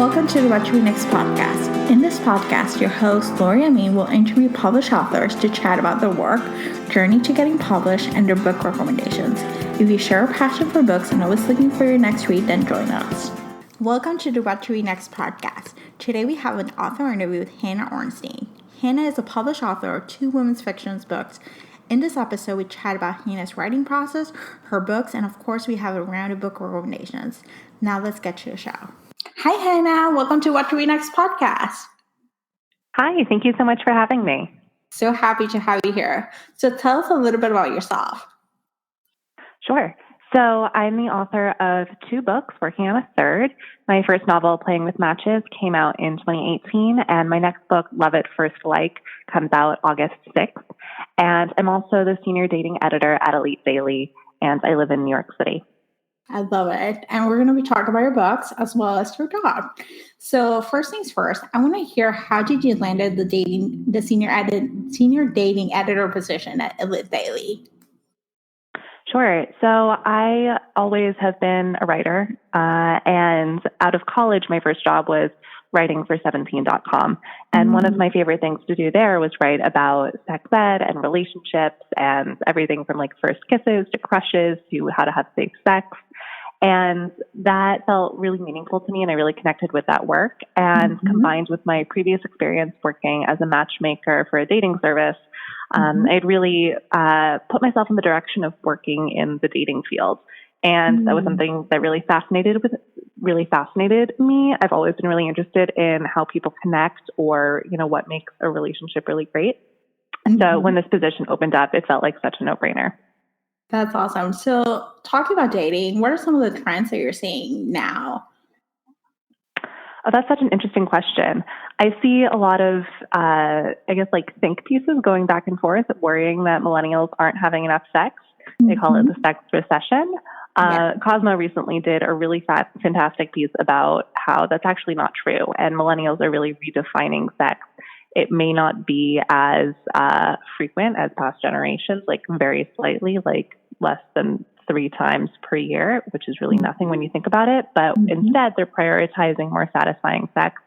Welcome to the What to Read Next podcast. In this podcast, your host, Lori Amin, will interview published authors to chat about their work, journey to getting published, and their book recommendations. If you share a passion for books and always looking for your next read, then join us. Welcome to the What to Read Next podcast. Today we have an author interview with Hannah Orenstein. Hannah is a published author of 2 women's fiction books. In this episode, we chat about Hannah's writing process, her books, and of course, we have a round of book recommendations. Now let's get to the show. Hi, Hannah. Welcome to What to Read Next podcast. Hi, thank you so much for having me. So happy to have you here. So tell us a little bit about yourself. Sure. So I'm the author of 2 books, working on a third. My first novel, Playing with Matches, came out in 2018, and my next book, Love at First Like, comes out August 6th. And I'm also the senior dating editor at Elite Daily, and I live in New York City. I love it. And we're going to be talking about your books as well as your job. So first things first, I want to hear, how did you land the senior dating editor position at Elite Daily? Sure. So I always have been a writer, and out of college, my first job was writing for 17.com. And one of my favorite things to do there was write about sex ed and relationships and everything from like first kisses to crushes to how to have safe sex. And that felt really meaningful to me, and I really connected with that work. And combined with my previous experience working as a matchmaker for a dating service, I'd really put myself in the direction of working in the dating field. And that was something that really fascinated me. I've always been really interested in how people connect, or, you know, what makes a relationship really great. So when this position opened up, it felt like such a no-brainer. That's awesome. So talking about dating, what are some of the trends that you're seeing now? Oh, that's such an interesting question. I see a lot of, think pieces going back and forth, worrying that millennials aren't having enough sex. They call it the sex recession. Cosmo recently did a really fantastic piece about how that's actually not true, and millennials are really redefining sex. It may not be as frequent as past generations, like very slightly, like less than 3 times per year, which is really nothing when you think about it. But instead, they're prioritizing more satisfying sex,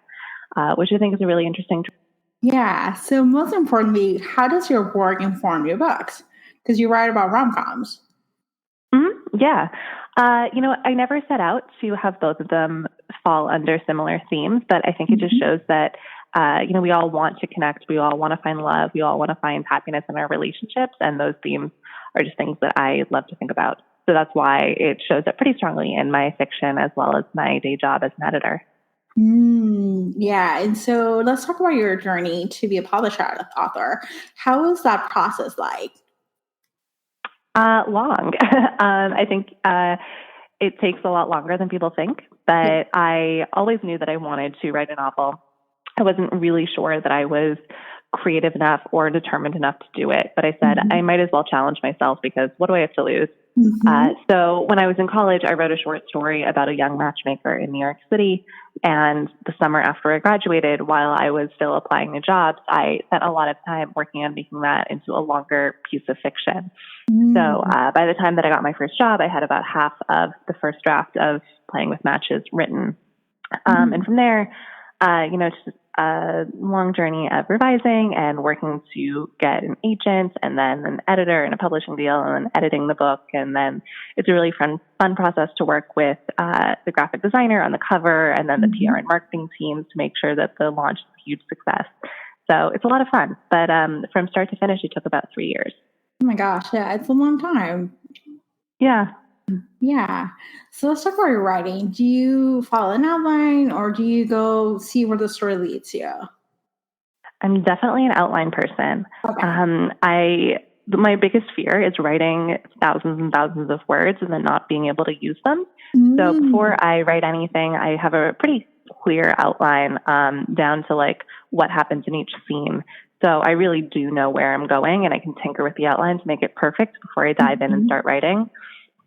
which I think is a really interesting. Yeah. So most importantly, how does your work inform your books? Because you write about rom-coms. Yeah. I never set out to have both of them fall under similar themes, but I think it just shows that, we all want to connect. We all want to find love. We all want to find happiness in our relationships. And those themes are just things that I love to think about. So that's why it shows up pretty strongly in my fiction as well as my day job as an editor. Yeah. And so let's talk about your journey to be a published author. How was that process like? Long. I think it takes a lot longer than people think, but I always knew that I wanted to write a novel. I wasn't really sure that I was creative enough or determined enough to do it, but I said I might as well challenge myself, because what do I have to lose? So when I was in college, I wrote a short story about a young matchmaker in New York City. And the summer after I graduated, while I was still applying to jobs, I spent a lot of time working on making that into a longer piece of fiction. So by the time that I got my first job, I had about half of the first draft of Playing with Matches written. And from there, just a long journey of revising and working to get an agent and then an editor and a publishing deal and then editing the book. And then it's a really fun process to work with the graphic designer on the cover and then the PR and marketing teams to make sure that the launch is a huge success. So it's a lot of fun. But from start to finish, it took about 3 years. Oh my gosh. Yeah, it's a long time. Yeah. Yeah. So let's talk about your writing. Do you follow an outline, or do you go see where the story leads you? I'm definitely an outline person. Okay. My biggest fear is writing thousands and thousands of words and then not being able to use them. So before I write anything, I have a pretty clear outline down to like what happens in each scene. So I really do know where I'm going, and I can tinker with the outline to make it perfect before I dive in and start writing.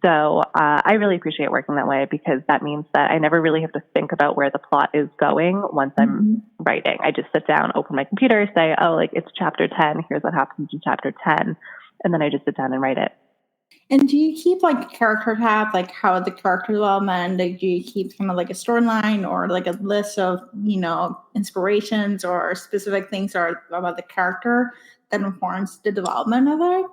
So I really appreciate working that way, because that means that I never really have to think about where the plot is going once I'm writing. I just sit down, open my computer, say, it's chapter 10. Here's what happens in chapter 10. And then I just sit down and write it. And do you keep like character tabs, like how the character development? Like, do you keep kind of like a storyline or like a list of inspirations or specific things or about the character that informs the development of it?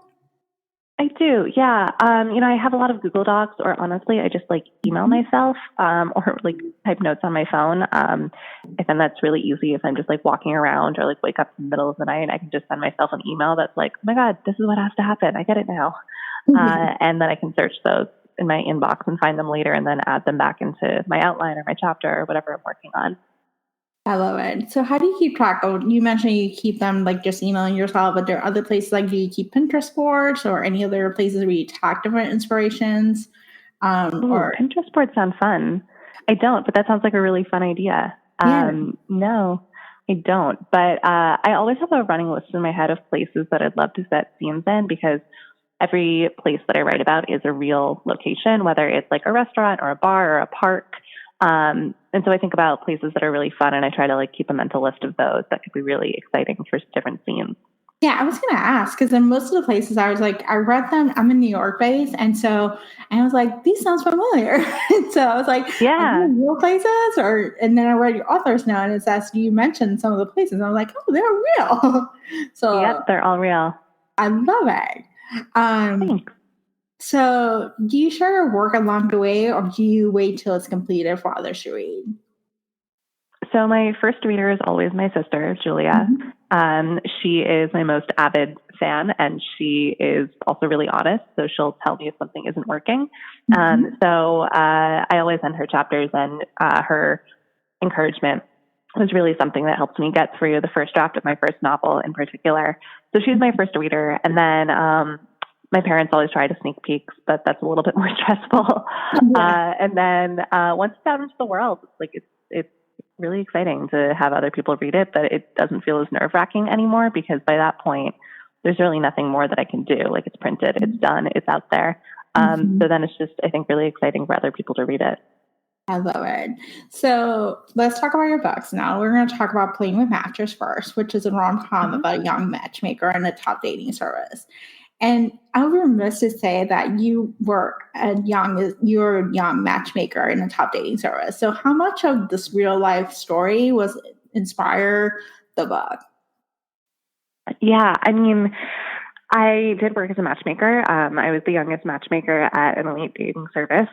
I do, yeah. I have a lot of Google Docs, or honestly, I just like email myself, or like type notes on my phone. I find that's really easy if I'm just like walking around or like wake up in the middle of the night. I can just send myself an email that's like, oh my God, this is what has to happen. I get it now. And then I can search those in my inbox and find them later and then add them back into my outline or my chapter or whatever I'm working on. I love it. So how do you keep track of, you mentioned you keep them like just emailing yourself, but there are other places like, do you keep Pinterest boards or any other places where you tag different inspirations? Or Pinterest boards sound fun. I don't, but that sounds like a really fun idea. Yeah. No, I don't. But I always have a running list in my head of places that I'd love to set scenes in, because every place that I write about is a real location, whether it's like a restaurant or a bar or a park. And so I think about places that are really fun, and I try to like keep a mental list of those that could be really exciting for different scenes. Yeah, I was going to ask because in most of the places I was like, I read them. I'm in New York based. And I was like, these sounds familiar. And so I was like, are Yeah. these real places? And then I read your author's note and it says you mentioned some of the places. And I was like, oh, they're real. So Yep, they're all real. I love it. Thanks. So do you share your work along the way or do you wait till it's completed for others to read? So my first reader is always my sister, Julia. She is my most avid fan, and she is also really honest. So she'll tell me if something isn't working. So I always send her chapters, and her encouragement was really something that helped me get through the first draft of my first novel in particular. So she's my first reader. And then my parents always try to sneak peeks, but that's a little bit more stressful. And then once it's out into the world, it's really exciting to have other people read it, but it doesn't feel as nerve-wracking anymore, because by that point, there's really nothing more that I can do. Like, it's printed, it's done, it's out there. So then it's just, I think, really exciting for other people to read it. I love it. So let's talk about your books now. We're going to talk about Playing with Matches first, which is a rom-com about a young matchmaker and a top dating service. And I would be remiss to say that you were a young matchmaker in a top dating service. So how much of this real life story was inspire the book? Yeah, I mean, I did work as a matchmaker. I was the youngest matchmaker at an elite dating service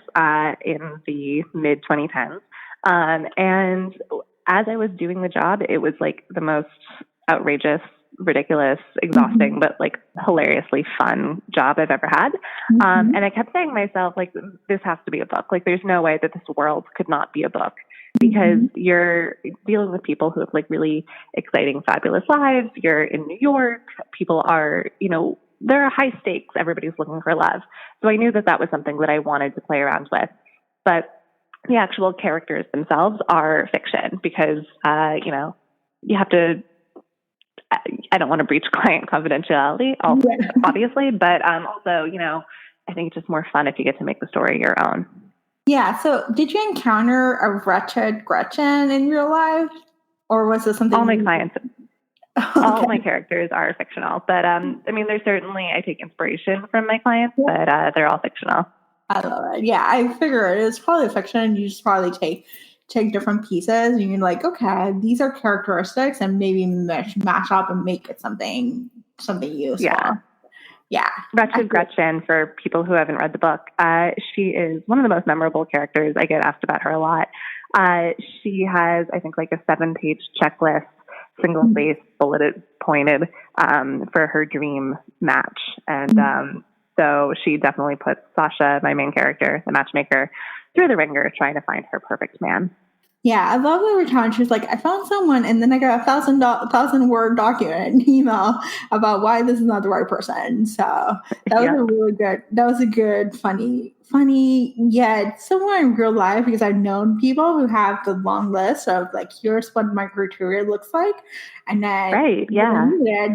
in the mid 2010s. And as I was doing the job, it was like the most outrageous, ridiculous, exhausting, but like hilariously fun job I've ever had. And I kept saying to myself, like, this has to be a book. Like, there's no way that this world could not be a book, because you're dealing with people who have like really exciting, fabulous lives. You're in New York. People are, there are high stakes. Everybody's looking for love. So I knew that that was something that I wanted to play around with. But the actual characters themselves are fiction, because, you have to, I don't want to breach client confidentiality, obviously, but also, I think it's just more fun if you get to make the story your own. Yeah. So did you encounter a wretched Gretchen in real life? Or was it something? All my clients, all my characters are fictional. But there's certainly, I take inspiration from my clients, but they're all fictional. I love it. Yeah, I figure it's probably fiction. You just probably take different pieces and you're like, okay, these are characteristics, and maybe mash up and make it something useful. Yeah. Wretched Gretchen, for people who haven't read the book, she is one of the most memorable characters. I get asked about her a lot. She has, I think, like a 7-page checklist, single-spaced, bulleted, pointed, for her dream match. And so she definitely puts Sasha, my main character, the matchmaker, through the ringer trying to find her perfect man. Yeah, I love every time she's like, I found someone, and then I got a 1,000-word document email about why this is not the right person. So that was a good, funny, yet somewhere in real life, because I've known people who have the long list of like, here's what my criteria looks like. And then,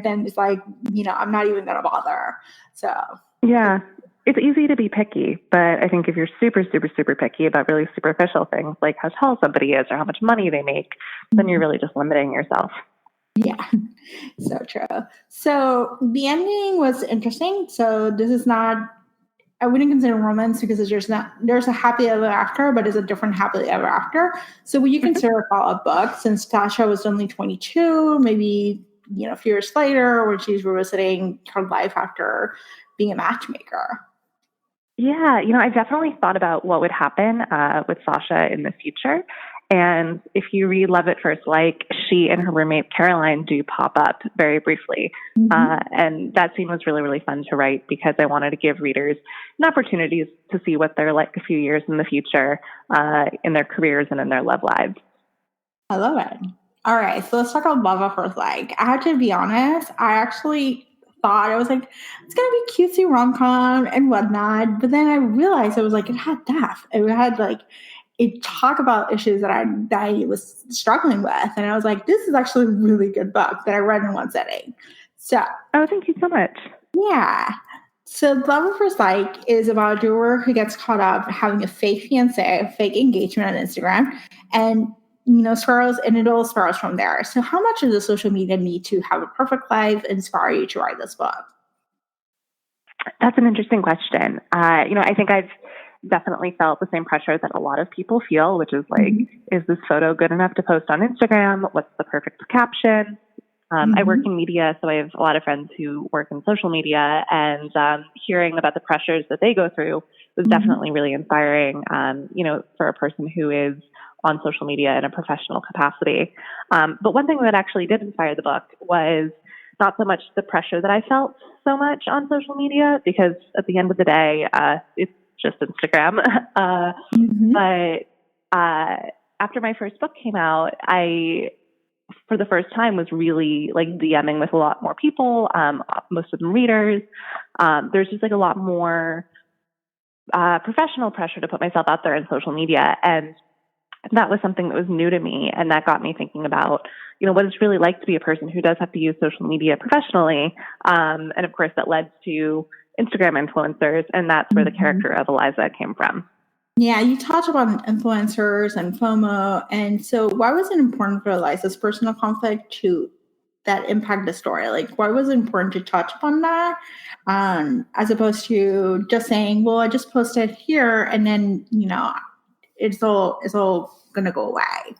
then it's like, I'm not even going to bother. So, yeah. It's easy to be picky, but I think if you're super, super, super picky about really superficial things like how tall somebody is or how much money they make, then you're really just limiting yourself. Yeah, so true. So the ending was interesting. So this is not I wouldn't consider romance because there's a happily ever after, but it's a different happily ever after. So would you consider a follow-up book since Tasha was only 22, maybe, a few years later when she's revisiting her life after being a matchmaker? Yeah, I definitely thought about what would happen with Sasha in the future. And if you read Love at First Like, she and her roommate Caroline do pop up very briefly. And that scene was really, really fun to write because I wanted to give readers an opportunity to see what they're like a few years in the future in their careers and in their love lives. I love it. All right, so let's talk about Love at First Like. I have to be honest, I actually thought, I was like, it's going to be cutesy rom-com and whatnot. But then I realized it had depth. It had it talked about issues that I was struggling with. And I was like, this is actually a really good book that I read in one sitting. So, oh, thank you so much. Yeah. So Love at First Like is about a doer who gets caught up having a fake fiancé, a fake engagement on Instagram, and it all spirals from there. So how much does the social media need to have a perfect life inspire you to write this book? That's an interesting question. I think I've definitely felt the same pressure that a lot of people feel, which is like, is this photo good enough to post on Instagram? What's the perfect caption? I work in media, so I have a lot of friends who work in social media, and hearing about the pressures that they go through was definitely really inspiring, for a person who is on social media in a professional capacity. But one thing that actually did inspire the book was not so much the pressure that I felt so much on social media, because at the end of the day, it's just Instagram. But after my first book came out, I, for the first time, was really DMing with a lot more people, most of them readers. There's just a lot more professional pressure to put myself out there in social media. And that was something that was new to me. And that got me thinking about, what it's really like to be a person who does have to use social media professionally. And of course, that led to Instagram influencers. And that's where the character of Eliza came from. Yeah, you talked about influencers and FOMO. And so why was it important for Eliza's personal conflict to that impact the story? Why was it important to touch upon that as opposed to just saying, well, I just posted here and then, it's all going to go away?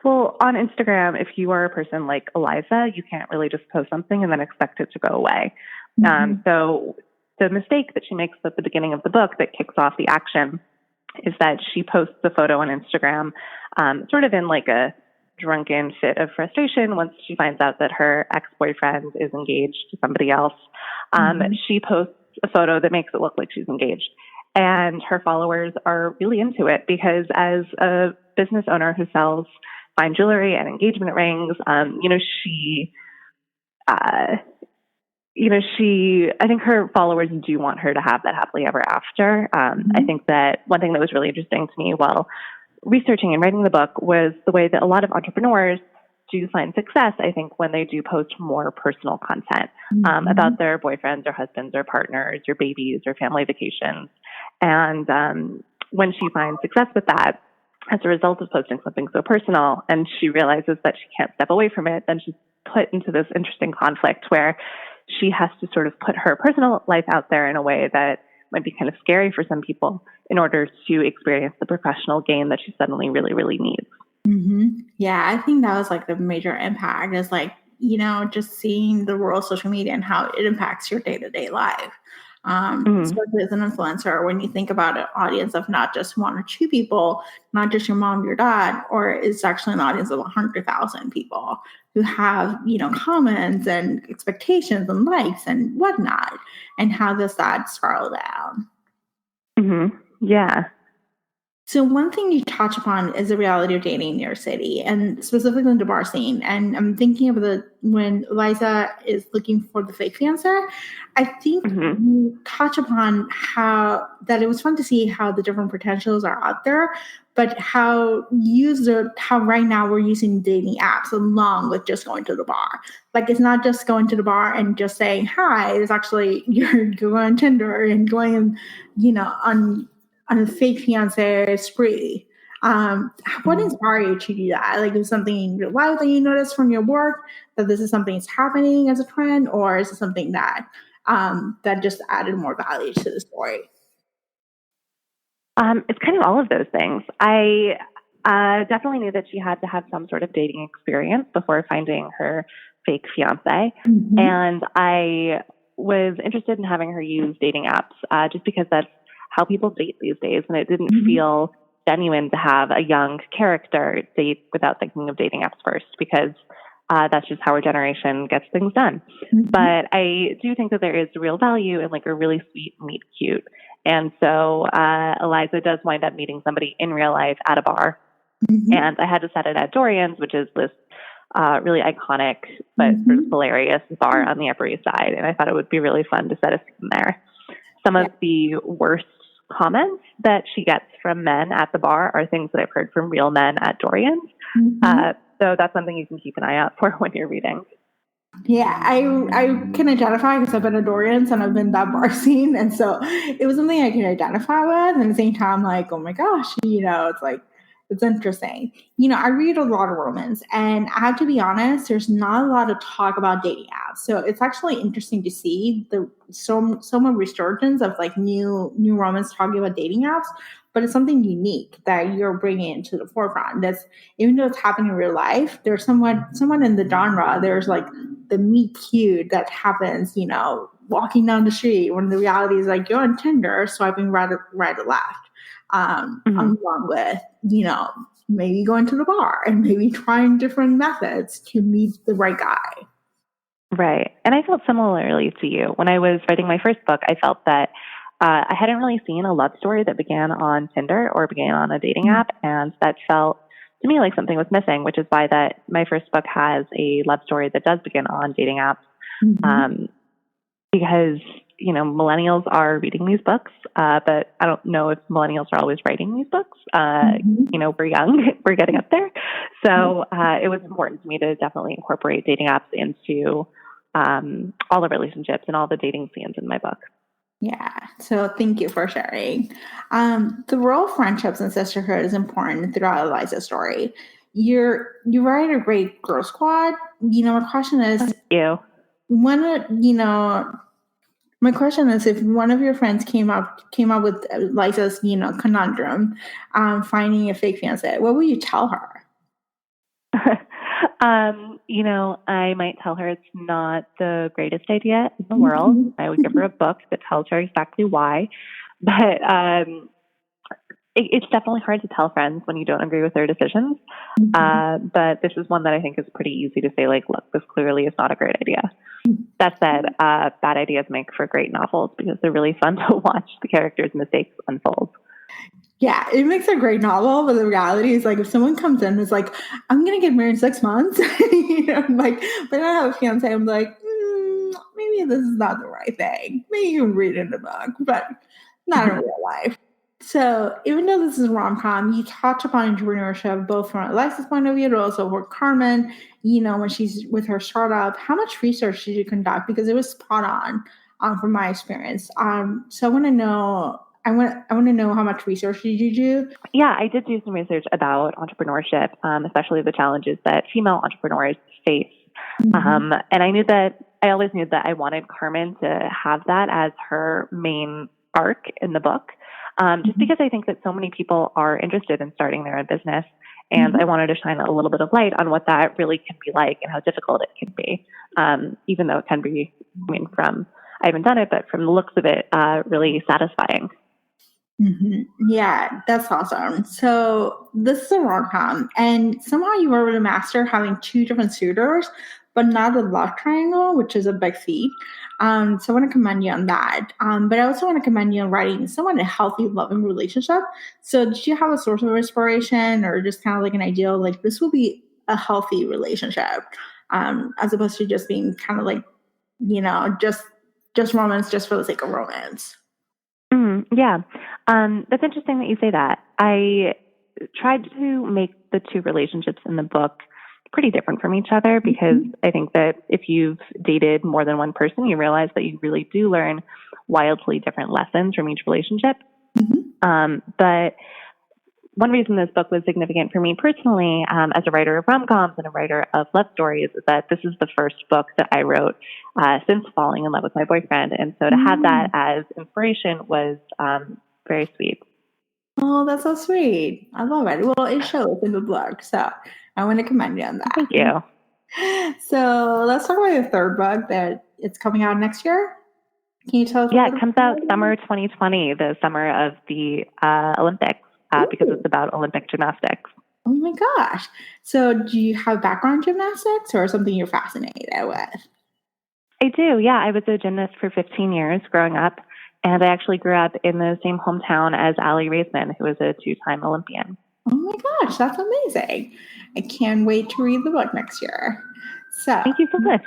Well, on Instagram, if you are a person like Eliza, you can't really just post something and then expect it to go away. So the mistake that she makes at the beginning of the book that kicks off the action is that she posts the photo on Instagram sort of in a drunken fit of frustration once she finds out that her ex-boyfriend is engaged to somebody else. She posts a photo that makes it look like she's engaged. And her followers are really into it because as a business owner who sells fine jewelry and engagement rings, I think her followers do want her to have that happily ever after. I think that one thing that was really interesting to me while researching and writing the book was the way that a lot of entrepreneurs do find success, I think, when they do post more personal content about their boyfriends or husbands or partners or babies or family vacations. And when she finds success with that, as a result of posting something so personal, and she realizes that she can't step away from it, then she's put into this interesting conflict where she has to sort of put her personal life out there in a way that might be kind of scary for some people in order to experience the professional gain that she suddenly really, really needs. Yeah, I think that was the major impact is just seeing the world of social media and how it impacts your day-to-day life. Especially as an influencer, when you think about an audience of not just one or two people, not just your mom, your dad, or it's actually an audience of 100,000 people who have, comments and expectations and likes and whatnot. And how does that spiral down? Yeah. So one thing you touch upon is the reality of dating in New York City, and specifically the bar scene. And I'm thinking of when Liza is looking for the fake fiancé. I think you touch upon how that it was fun to see how the different potentials are out there, but how right now we're using dating apps along with just going to the bar. It's not just going to the bar and just saying hi. It's actually you're going on Tinder and going, on a fake fiancé spree. What inspired you to do that? Is it something in your life that you noticed from your work that this is something that's happening as a trend, or is it something that that just added more value to the story? It's kind of all of those things. I definitely knew that she had to have some sort of dating experience before finding her fake fiance. Mm-hmm. And I was interested in having her use dating apps just because that's how people date these days. And it didn't feel genuine to have a young character date without thinking of dating apps first, because that's just how our generation gets things done. But I do think that there is real value in like a really sweet meet cute. And so Eliza does wind up meeting somebody in real life at a bar. And I had to set it at Dorian's, which is this really iconic but sort of hilarious bar on the Upper East Side. And I thought it would be really fun to set a scene there. Some of the worst comments that she gets from men at the bar are things that I've heard from real men at Dorian's. So that's something you can keep an eye out for when you're reading. Yeah, I can identify because I've been a Dorian's and I've been that bar scene. And so it was something I can identify with. And at the same time, like, oh my gosh, it's like, it's interesting. I read a lot of romance, and I have to be honest, there's not a lot of talk about dating apps. So it's actually interesting to see so much resurgence of like new romance talking about dating apps, but it's something unique that you're bringing into the forefront. That's, even though it's happening in real life, there's someone in the genre. There's like the meet cute that happens, walking down the street, when the reality is like you're on Tinder swiping right or left. Along with, maybe going to the bar and maybe trying different methods to meet the right guy. Right. And I felt similarly to you. When I was writing my first book, I felt that I hadn't really seen a love story that began on Tinder or began on a dating app. And that felt to me like something was missing, which is why that my first book has a love story that does begin on dating apps. Because millennials are reading these books, but I don't know if millennials are always writing these books. We're young, we're getting up there. So it was important to me to definitely incorporate dating apps into all the relationships and all the dating scenes in my book. Yeah. So thank you for sharing. The role of friendships and sisterhood is important throughout Eliza's story. You write a great girl squad. My question is, thank you. My question is, if one of your friends came up with Liza's, conundrum, finding a fake fiance, what would you tell her? I might tell her it's not the greatest idea in the world. I would give her a book that tells her exactly why. But it's definitely hard to tell friends when you don't agree with their decisions. But this is one that I think is pretty easy to say, like, look, this clearly is not a great idea. That said, bad ideas make for great novels because they're really fun to watch the characters' mistakes unfold. Yeah, it makes a great novel, but the reality is, like, if someone comes in and is like, I'm going to get married in 6 months, but I don't have a fiance, I'm like, maybe this is not the right thing. Maybe you can read it in the book, but not in real life. So even though this is a rom-com, you touch upon entrepreneurship, both from Eliza's point of view, but also for Carmen, when she's with her startup. How much research did you conduct? Because it was spot on from my experience. So I want to know how much research did you do? Yeah, I did do some research about entrepreneurship, especially the challenges that female entrepreneurs face. And I always knew that I wanted Carmen to have that as her main arc in the book. Just because I think that so many people are interested in starting their own business. And I wanted to shine a little bit of light on what that really can be like and how difficult it can be. Even though it can be, I haven't done it, but from the looks of it, really satisfying. Yeah, that's awesome. So this is a rom-com, and somehow you were able to master having two different suitors, but not a love triangle, which is a big feat. So I want to commend you on that. But I also want to commend you on writing someone a healthy, loving relationship. So did you have a source of inspiration, or just kind of like an ideal, like this will be a healthy relationship, as opposed to just being kind of like, just romance just for the sake of romance? Yeah. That's interesting that you say that. I tried to make the two relationships in the book pretty different from each other because I think that if you've dated more than one person, you realize that you really do learn wildly different lessons from each relationship. But one reason this book was significant for me personally, as a writer of rom-coms and a writer of love stories, is that this is the first book that I wrote since falling in love with my boyfriend. And so to have that as inspiration was very sweet. Oh, that's so sweet. I love it. Well, it shows in the book, so I want to commend you on that. Thank you. So let's talk about your third book that it's coming out next year. Can you tell us? Yeah, it comes out summer 2020, the summer of the Olympics, because it's about Olympic gymnastics. Oh my gosh. So do you have background gymnastics or something you're fascinated with? I do, yeah. I was a gymnast for 15 years growing up, and I actually grew up in the same hometown as Aly Raisman, who was a 2-time Olympian. Oh my gosh, that's amazing. I can't wait to read the book next year. So thank you so much.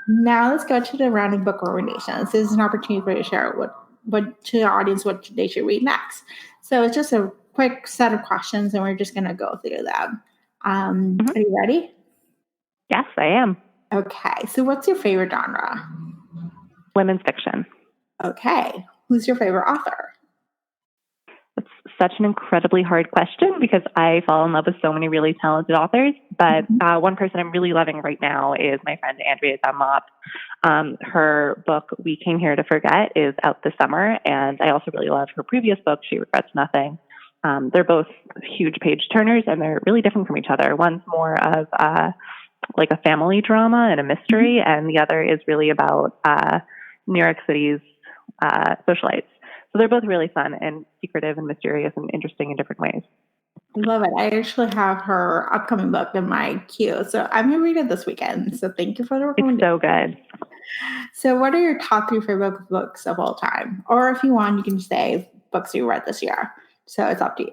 Now let's go to the round of book recommendations. This is an opportunity for you to share what to the audience what they should read next. So it's just a quick set of questions, and we're just going to go through them. Are you ready? Yes, I am. Okay. So what's your favorite genre? Women's fiction. Okay. Who's your favorite author? It's such an incredibly hard question because I fall in love with so many really talented authors. But one person I'm really loving right now is my friend Andrea Dunlop. Her book, We Came Here to Forget, is out this summer. And I also really love her previous book, She Regrets Nothing. They're both huge page turners, and they're really different from each other. One's more of like a family drama and a mystery, and the other is really about New York City's socialites. So they're both really fun and secretive and mysterious and interesting in different ways. I love it. I actually have her upcoming book in my queue, so I'm going to read it this weekend. So thank you for the recommendation. It's so good. So what are your top 3 favorite books of all time? Or if you want, you can say books you read this year. So it's up to you.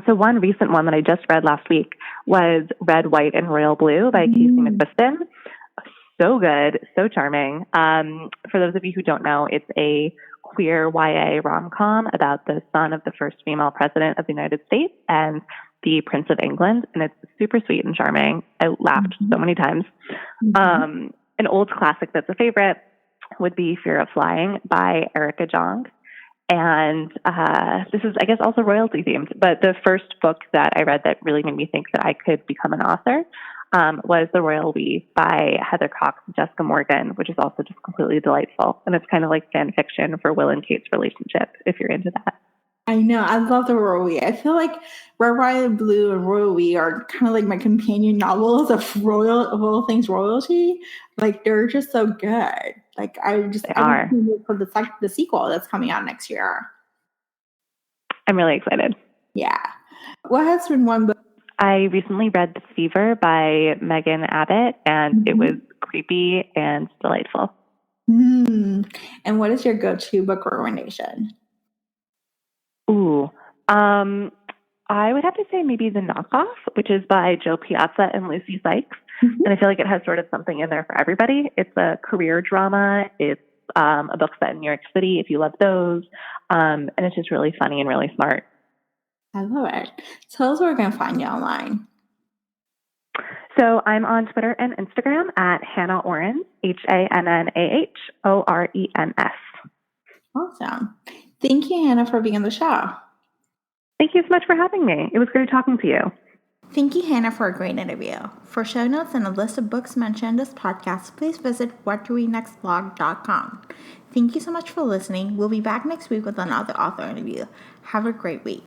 So one recent one that I just read last week was Red, White, and Royal Blue by Casey McQuiston. So good, so charming. For those of you who don't know, it's a queer YA rom-com about the son of the first female president of the United States and the Prince of England, and it's super sweet and charming. I laughed so many times. An old classic that's a favorite would be Fear of Flying by Erica Jong. And this is, I guess, also royalty themed. But the first book that I read that really made me think that I could become an author was The Royal We by Heather Cox and Jessica Morgan, which is also just completely delightful. And it's kind of like fan fiction for Will and Kate's relationship, if you're into that. I know. I love The Royal We. I feel like Red, White, and Blue and Royal We are kind of like my companion novels of all things royalty. Like, they're just so good. Like, I'm for the sequel that's coming out next year. I'm really excited. Yeah. What has been one book? I recently read The Fever by Megan Abbott, and it was creepy and delightful. And what is your go-to book recommendation? Ooh, I would have to say maybe The Knockoff, which is by Joe Piazza and Lucy Sykes. And I feel like it has sort of something in there for everybody. It's a career drama. It's a book set in New York City, if you love those. And it's just really funny and really smart. I love it. Tell us where we're going to find you online. So I'm on Twitter and Instagram at Hannah Orenstein, HANNAHORENS. Awesome. Thank you, Hannah, for being on the show. Thank you so much for having me. It was great talking to you. Thank you, Hannah, for a great interview. For show notes and a list of books mentioned in this podcast, please visit whattoreadnextblog.com. Thank you so much for listening. We'll be back next week with another author interview. Have a great week.